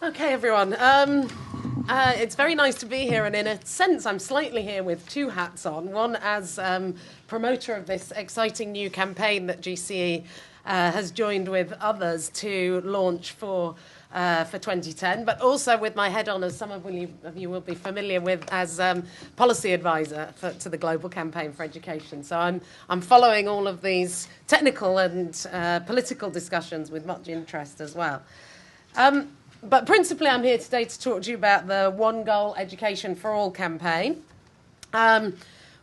Okay, everyone. It's very nice to be here, and in a sense, I'm slightly here with two hats on. One as promoter of this exciting new campaign that GCE has joined with others to launch for 2010, but also with my head on, as some of you will be familiar with, as policy advisor to the Global Campaign for Education. So I'm following all of these technical and political discussions with much interest as well. But principally, I'm here today to talk to you about the One Goal Education for All campaign,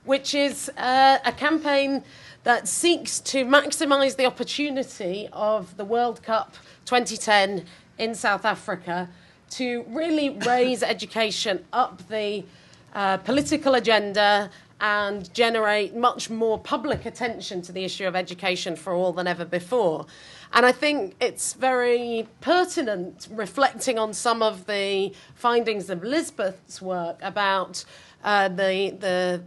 which is a campaign that seeks to maximise the opportunity of the World Cup 2010 in South Africa to really raise education up the political agenda and generate much more public attention to the issue of education for all than ever before. And I think it's very pertinent, reflecting on some of the findings of Lisbeth's work about the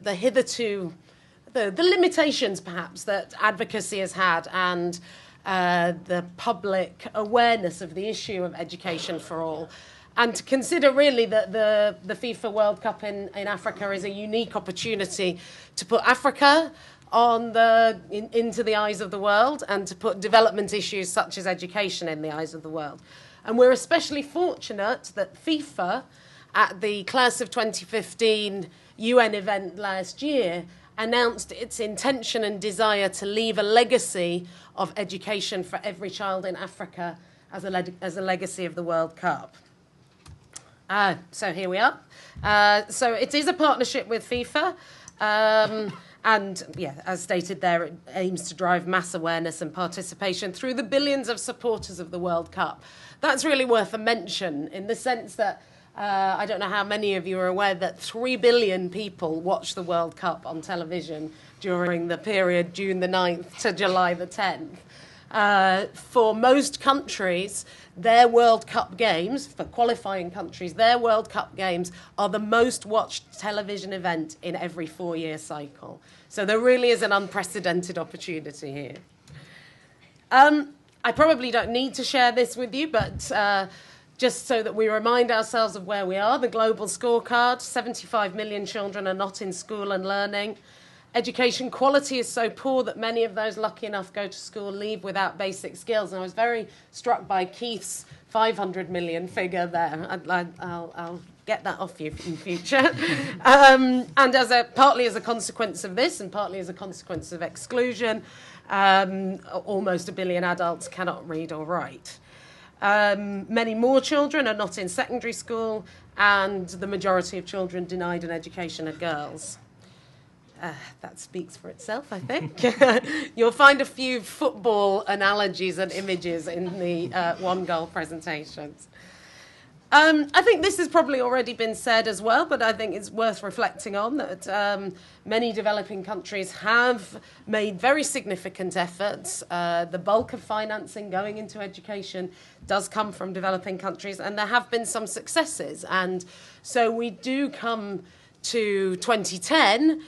limitations, perhaps, that advocacy has had and the public awareness of the issue of education for all. And to consider really that the FIFA World Cup in Africa is a unique opportunity to put Africa into the eyes of the world and to put development issues such as education in the eyes of the world. And we're especially fortunate that FIFA, at the Class of 2015 UN event last year, announced its intention and desire to leave a legacy of education for every child in Africa as a legacy of the World Cup. So here we are. So it is a partnership with FIFA. And, yeah, as stated there, it aims to drive mass awareness and participation through the billions of supporters of the World Cup. That's really worth a mention in the sense that I don't know how many of you are aware that 3 billion people watch the World Cup on television during the period June the 9th to July the 10th. For most countries, their World Cup games, for qualifying countries, their World Cup games are the most watched television event in every 4-year cycle. So there really is an unprecedented opportunity here. I probably don't need to share this with you, but just so that we remind ourselves of where we are, the global scorecard, 75 million children are not in school and learning. Education quality is so poor that many of those lucky enough go to school leave without basic skills. And I was very struck by Keith's 500 million figure there. I'll get that off you in future. And partly as a consequence of this and partly as a consequence of exclusion, almost 1 billion adults cannot read or write. Many more children are not in secondary school, and the majority of children denied an education are girls. That speaks for itself, I think. You'll find a few football analogies and images in the One Goal presentations. I think this has probably already been said as well, but I think it's worth reflecting on that many developing countries have made very significant efforts. The bulk of financing going into education does come from developing countries, and there have been some successes. And so we do come to 2010,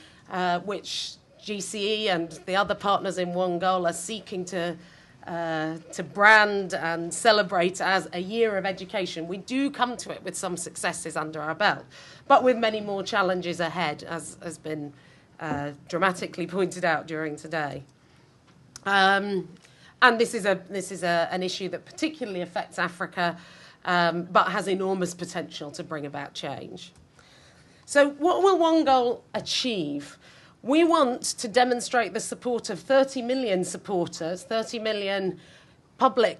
which GCE and the other partners in One Goal are seeking to brand and celebrate as a year of education. We do come to it with some successes under our belt, but with many more challenges ahead, as has been dramatically pointed out during today. And this is an issue that particularly affects Africa, but has enormous potential to bring about change. So what will One Goal achieve? We want to demonstrate the support of 30 million supporters, 30 million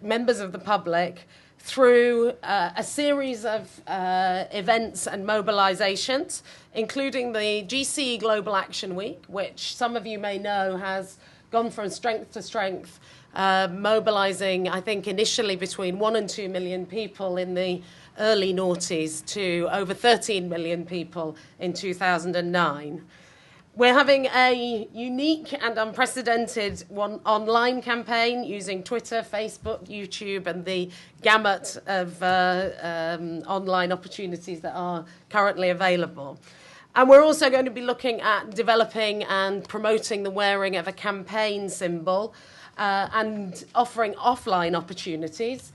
members of the public, through a series of events and mobilisations, including the GCE Global Action Week, which some of you may know has gone from strength to strength, mobilising, I think, initially between 1 and 2 million people in the early noughties to over 13 million people in 2009. We're having a unique and unprecedented online campaign using Twitter, Facebook, YouTube, and the gamut of online opportunities that are currently available. And we're also going to be looking at developing and promoting the wearing of a campaign symbol and offering offline opportunities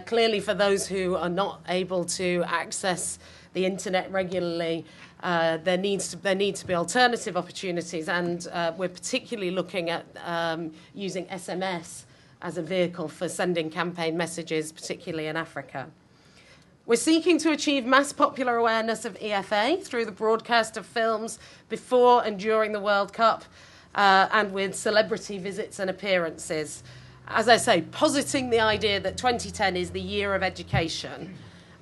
Clearly, for those who are not able to access the internet regularly, there need to be alternative opportunities, and we're particularly looking at using SMS as a vehicle for sending campaign messages, particularly in Africa. We're seeking to achieve mass popular awareness of EFA through the broadcast of films before and during the World Cup, and with celebrity visits and appearances. As I say, positing the idea that 2010 is the year of education.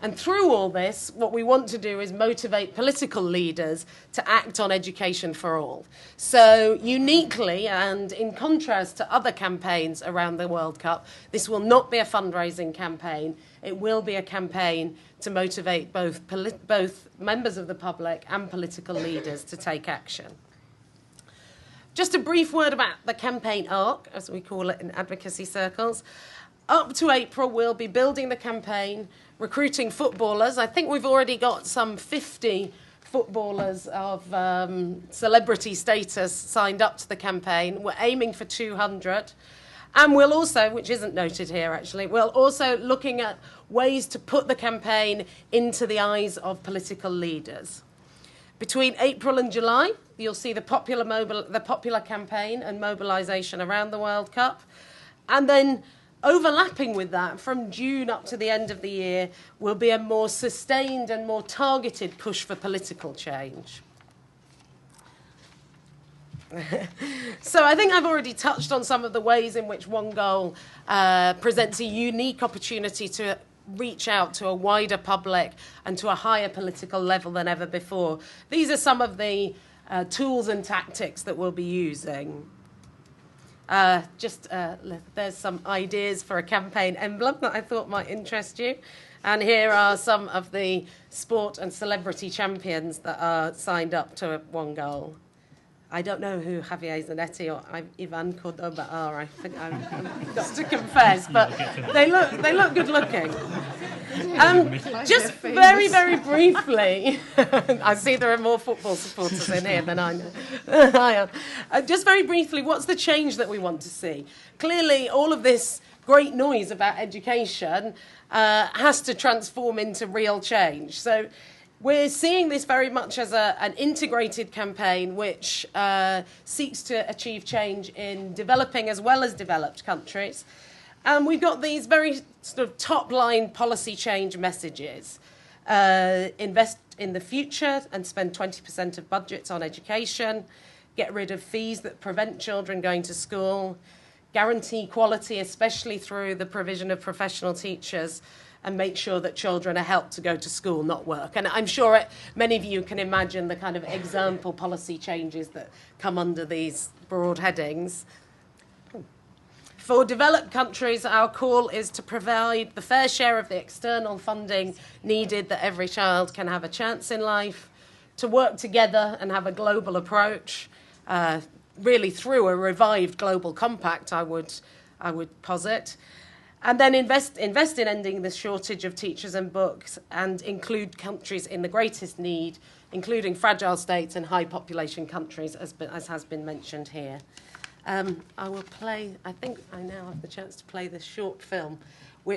And through all this, what we want to do is motivate political leaders to act on education for all. So uniquely, and in contrast to other campaigns around the World Cup, this will not be a fundraising campaign. It will be a campaign to motivate both members of the public and political leaders to take action. Just a brief word about the campaign arc, as we call it in advocacy circles. Up to April, we'll be building the campaign, recruiting footballers. I think we've already got some 50 footballers of celebrity status signed up to the campaign. We're aiming for 200. And we'll also, which isn't noted here actually, we're also looking at ways to put the campaign into the eyes of political leaders. Between April and July, you'll see the popular campaign and mobilisation around the World Cup. And then overlapping with that, from June up to the end of the year, will be a more sustained and more targeted push for political change. So I think I've already touched on some of the ways in which One Goal presents a unique opportunity to reach out to a wider public and to a higher political level than ever before. These are some of the tools and tactics that we'll be using. There's some ideas for a campaign emblem that I thought might interest you. And here are some of the sport and celebrity champions that are signed up to One Goal. I don't know who Javier Zanetti or Ivan Cordoba are. I think I'm got to confess, but they look good looking. Just very, very briefly, I see there are more football supporters in here than I know. Just very briefly, what's the change that we want to see? Clearly, all of this great noise about education has to transform into real change. So we're seeing this very much as an integrated campaign which seeks to achieve change in developing as well as developed countries. And we've got these very sort of top-line policy change messages. Invest in the future and spend 20% of budgets on education. Get rid of fees that prevent children going to school. Guarantee quality, especially through the provision of professional teachers, and make sure that children are helped to go to school, not work. And I'm sure many of you can imagine the kind of example policy changes that come under these broad headings. For developed countries, our call is to provide the fair share of the external funding needed that every child can have a chance in life, to work together and have a global approach, really through a revived global compact, I would posit. And then invest in ending the shortage of teachers and books and include countries in the greatest need, including fragile states and high population countries, as has been mentioned here. I will play, I think I now have the chance to play this short film